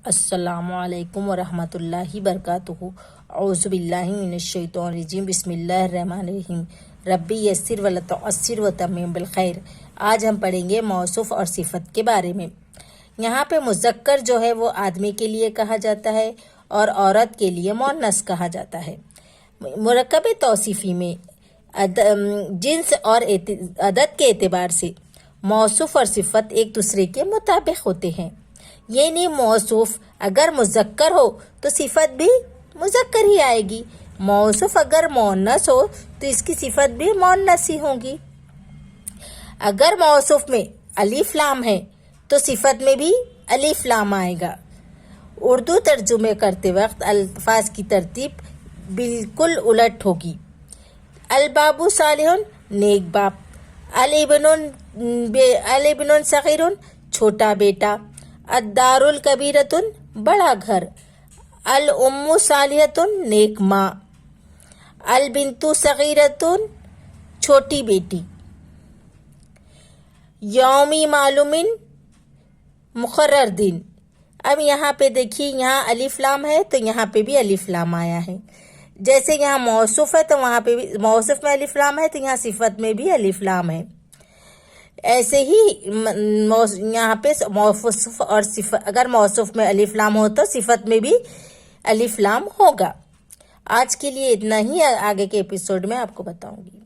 السلام علیکم ورحمۃ اللہ وبرکاتہ۔ اعوذ باللہ من الشیطان الرجیم، بسم اللہ الرحمن الرحیم۔ ربی یسر ولا تعسر وتمم بالخیر۔ آج ہم پڑھیں گے موصوف اور صفت کے بارے میں۔ یہاں پہ مذکر جو ہے وہ آدمی کے لیے کہا جاتا ہے اور عورت کے لیے مؤنث کہا جاتا ہے۔ مرکب توصیفی میں جنس اور عدد کے اعتبار سے موصوف اور صفت ایک دوسرے کے مطابق ہوتے ہیں، یعنی موصوف اگر مذکر ہو تو صفت بھی مذکر ہی آئے گی، موصوف اگر مؤنث ہو تو اس کی صفت بھی مؤنث ہی ہوگی۔ اگر موصوف میں الف لام ہے تو صفت میں بھی الف لام آئے گا۔ اردو ترجمے کرتے وقت الفاظ کی ترتیب بالکل الٹ ہوگی۔ الباب صالح نیک باپ، الابن صغیر چھوٹا بیٹا، الدار الکبیرۃ بڑا گھر، الام صالحۃ نیک ماں، البنت صغیرۃ چھوٹی بیٹی، یومی معلوم مقرر دن۔ اب یہاں پہ دیکھیے، یہاں الف لام ہے تو یہاں پہ بھی الف لام آیا ہے۔ جیسے یہاں موصوف ہے تو وہاں پہ بھی موصوف میں الف لام ہے تو یہاں صفت میں بھی الف لام ہے۔ ایسے ہی یہاں پہ موصوف اور صفت، اگر موصوف میں الف لام ہو تو صفت میں بھی الف لام ہوگا۔ آج کے لیے اتنا ہی، آگے کے ایپیسوڈ میں آپ کو بتاؤں گی۔